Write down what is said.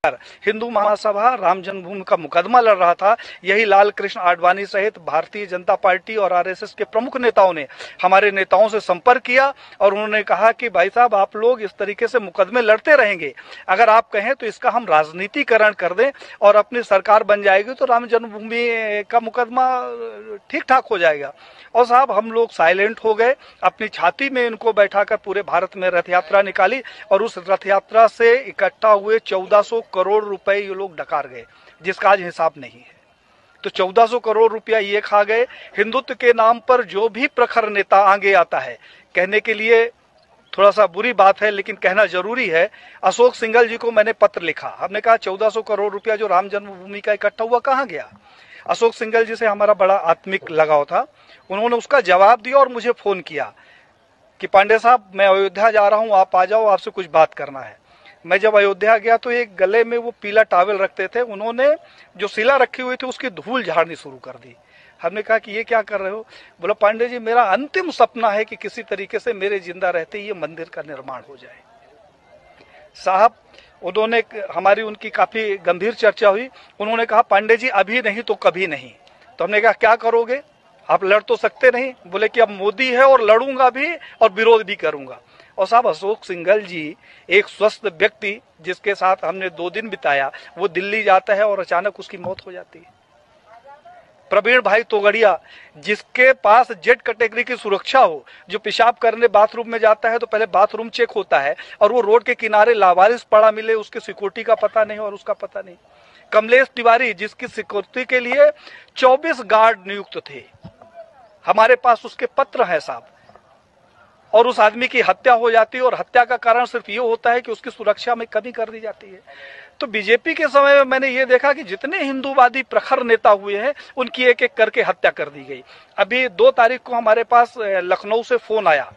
हिंदू महासभा राम जन्मभूमि का मुकदमा लड़ रहा था, यही लाल कृष्ण आडवाणी सहित भारतीय जनता पार्टी और आरएसएस के प्रमुख नेताओं ने हमारे नेताओं से संपर्क किया और उन्होंने कहा कि भाई साहब, आप लोग इस तरीके से मुकदमे लड़ते रहेंगे, अगर आप कहें तो इसका हम राजनीतिकरण कर दें और अपनी सरकार बन जाएगी तो राम जन्मभूमि का मुकदमा ठीक ठाक हो जाएगा। और साहब, हम लोग साइलेंट हो गए, अपनी छाती में इनको बैठाकर पूरे भारत में रथ यात्रा निकाली और उस रथ यात्रा से इकट्ठा हुए 1400 करोड़ रुपए ये लोग डकार गए, जिसका आज हिसाब नहीं है। तो 1400 करोड़ रुपया ये खा गए। हिंदुत्व के नाम पर जो भी प्रखर नेता आगे आता है, कहने के लिए थोड़ा सा बुरी बात है लेकिन कहना जरूरी है, अशोक सिंघल जी को मैंने पत्र लिखा। हमने कहा 1400 करोड़ रुपया जो राम जन्मभूमि का इकट्ठा हुआ कहाँ गया। अशोक सिंघल जी से हमारा बड़ा आत्मिक लगाव था, उन्होंने उसका जवाब दिया और मुझे फोन किया कि पांडे साहब, मैं अयोध्या जा रहा हूं, आप आ जाओ, आपसे कुछ बात करना है। मैं जब अयोध्या गया तो एक गले में वो पीला टॉवल रखते थे, उन्होंने जो शिला रखी हुई थी उसकी धूल झाड़नी शुरू कर दी। हमने कहा कि ये क्या कर रहे हो। बोला, पांडे जी, मेरा अंतिम सपना है कि किसी तरीके से मेरे जिंदा रहते ये मंदिर का निर्माण हो जाए। साहब, उन्होंने हमारी उनकी काफी गंभीर चर्चा हुई। उन्होंने कहा, पांडे जी, अभी नहीं तो कभी नहीं। तो हमने कहा, क्या करोगे, आप लड़ तो सकते नहीं। बोले कि अब मोदी है और लड़ूंगा भी और विरोध भी करूंगा। और साहब, अशोक सिंघल जी एक स्वस्थ व्यक्ति जिसके साथ हमने 2 दिन बिताया, वो दिल्ली जाता है और अचानक उसकी मौत हो जाती है। प्रवीण भाई तोगड़िया, जिसके पास जेड कैटेगरी की सुरक्षा हो, जो पेशाब करने बाथरूम में जाता है तो पहले बाथरूम चेक होता है और वो रोड के किनारे लावारिस पड़ा मिले, उसके सिक्योरिटी का पता नहीं और उसका पता नहीं। कमलेश तिवारी, जिसकी सिक्योरिटी के लिए 24 गार्ड नियुक्त थे, हमारे पास उसके पत्र हैं साहब, और उस आदमी की हत्या हो जाती है और हत्या का कारण सिर्फ ये होता है कि उसकी सुरक्षा में कमी कर दी जाती है। तो बीजेपी के समय में मैंने ये देखा कि जितने हिंदूवादी प्रखर नेता हुए हैं उनकी एक एक करके हत्या कर दी गई। अभी 2 तारीख को हमारे पास लखनऊ से फोन आया